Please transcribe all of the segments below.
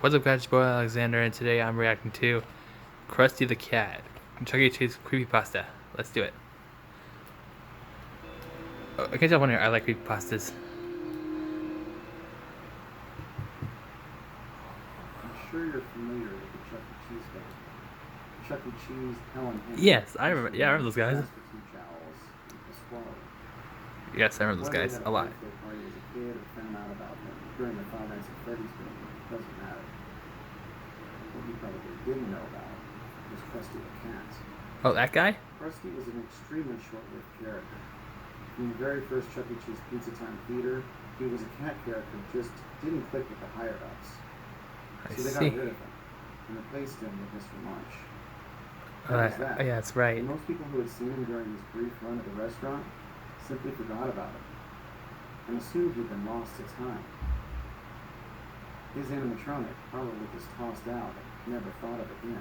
What's up, guys? It's your boy Alexander, and today I'm reacting to Crusty the Cat. Chuck E. Cheese creepypasta. Let's do it. Oh, I guess I wonder, I like creepypastas. I'm sure you're familiar with the Chuck E. Cheese family. Chuck E. Cheese, Helen Henry, Yes, I remember. Yeah, I remember those guys. Jasper Two Jowls, and Pasquale. Yes, I remember those Whether he guys had a a lot. birthday party as a kid or found out about them during the Five Nights at Freddy's movie doesn't matter. What you probably didn't know about was Krusty the Cat. Oh, that guy? Krusty was an extremely short-lived character. From the very first Chuck E. Cheese Pizza Time theater, he was a cat character who just didn't click with the higher-ups. I So they see. got rid of him and replaced him with Mr. Munch. That was that. Yeah, that's right. And most people who had seen him during his brief run at the restaurant simply forgot about him and assumed he'd been lost to time. His animatronic probably just tossed out and never thought of again.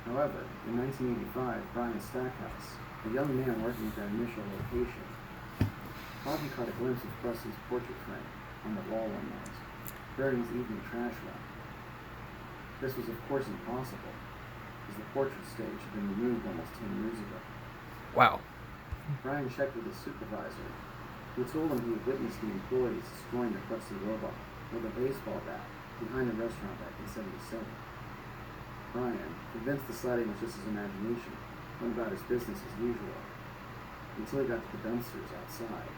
However, in 1985, Brian Stackhouse, a young man working at their initial location, thought he caught a glimpse of Krusty's portrait frame on the wall one night during his evening trash run. This was of course impossible, as the portrait stage had been removed almost 10 years ago. Wow. Brian checked with his supervisor, who told him he had witnessed the employees destroying the Krusty robot with a baseball bat behind the restaurant back in '77. Brian, convinced the sighting was just his imagination, went about his business as usual, until he got to the dumpsters outside.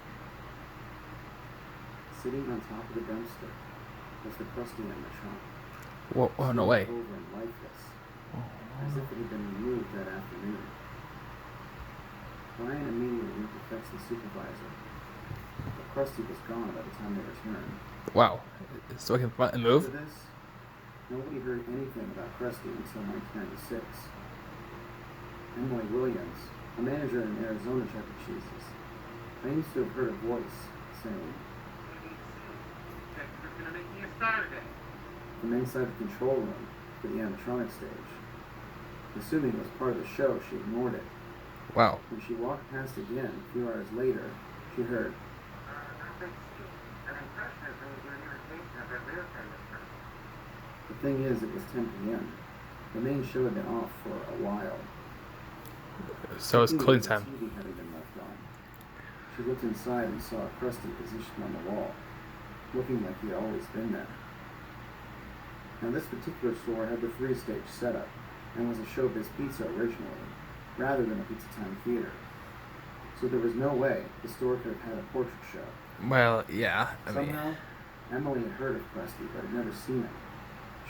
Sitting on top of the dumpster was the Krusty animatronic. Whoa, oh, no way. Over and lifeless, as if it had been removed that afternoon. Brian immediately went to fetch the supervisor, but Krusty was gone by the time they returned. Wow. So I can move? After this, nobody heard anything about Krusty until 1996. Emily Williams, a manager in Arizona Chuck E. Cheese's, claims to have heard a voice saying, from inside the control room for the animatronic stage. Assuming it was part of the show, she ignored it. Wow. When she walked past again a few hours later, she heard, the thing is, it was 10 p.m. The main show had been off for a while. So it's closing time. TV having been left on. She looked inside and saw a Krusty positioned on the wall, looking like he had always been there. Now this particular store had the 3-stage setup, and was a Showbiz Pizza originally, rather than a Pizza Time theater. So there was no way the store could have had a portrait show. Well, yeah. Somehow, Emily had heard of Krusty, but had never seen him.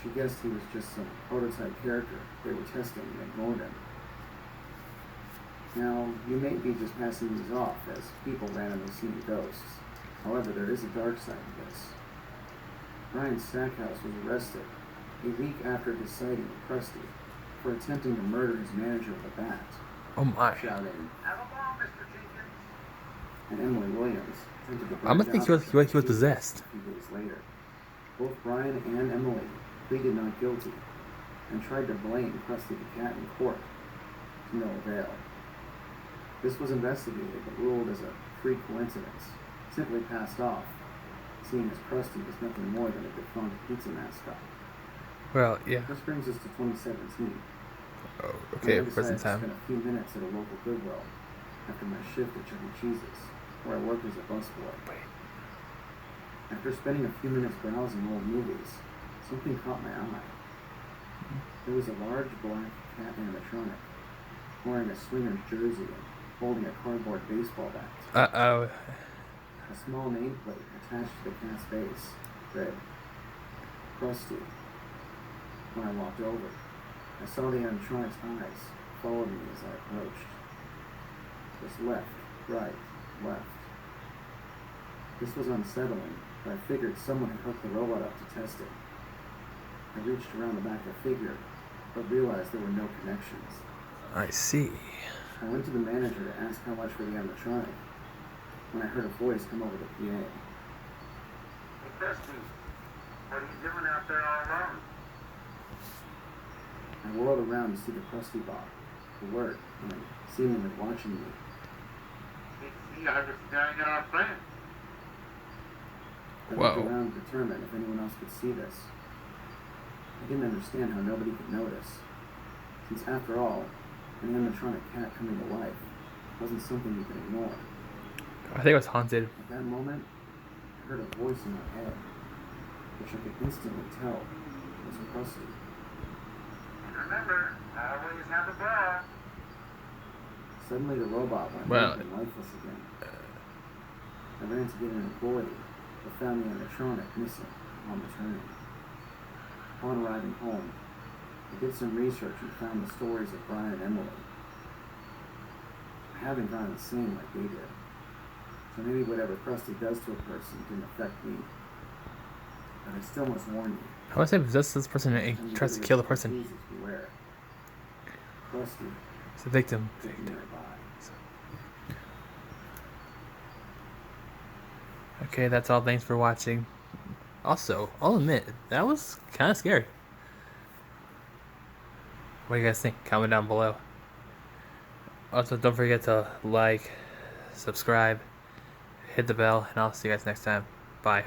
She guessed he was just some prototype character they were testing and ignored him. Now, you may be just passing these off as people randomly seeing ghosts. However, there is a dark side to this. Brian Stackhouse was arrested a week after his sighting of Krusty for attempting to murder his manager with a bat. Oh my. Shouting, "Have a ball, Mr. Jenkins!" And Emily Williams attempted to I'm gonna think he was possessed. a few days later. Both Brian and Emily pleaded not guilty and tried to blame Krusty the Cat in court, to no avail. This was investigated but ruled as a freak coincidence, simply passed off, seeing as Krusty was nothing more than a defunct pizza mascot. Well, yeah. This brings us to 2017. Oh, okay, I present decided to time. spend a few minutes at a local Goodwill after my shift at Chuck E. Cheese's, where I work as a busboy. After spending a few minutes browsing old movies, something caught my eye. There was a large black cat animatronic, wearing a swinger's jersey and holding a cardboard baseball bat. Uh-oh. A small nameplate attached to the cat's base read, Crusty. When I walked over, I saw the animatronic's eyes following me as I approached. Just left, right, left. This was unsettling, but I figured someone had hooked the robot up to test it. I reached around the back of the figure, but realized there were no connections. I see. I went to the manager to ask how much for the animatronic, when I heard a voice come over the PA. Hey, Crusty, what are you doing out there all alone? I whirled around to see the Crusty bot, alert and seemingly watching me. See, I was staring at our friend. I looked around to determine if anyone else could see this, I didn't understand how nobody could notice, since after all, an animatronic cat coming to life wasn't something you could ignore. I think it was haunted. At that moment, I heard a voice in my head, which I could instantly tell was Crusty. Remember, always have a ball. Suddenly, the robot went limp and lifeless again. I ran to get an employee, but found the animatronic missing upon returning. Upon arriving home, I did some research and found the stories of Brian and Emily. I haven't gone insane like they did, so maybe whatever Crusty does to a person didn't affect me. But I still must warn you. I want to say possess this person and he tries to kill the person. Please beware. Crusty It's a victim. is nearby. Okay, that's all. Thanks for watching. Also, I'll admit, that was kind of scary. What do you guys think? Comment down below. Also, don't forget to like, subscribe, hit the bell, and I'll see you guys next time. Bye.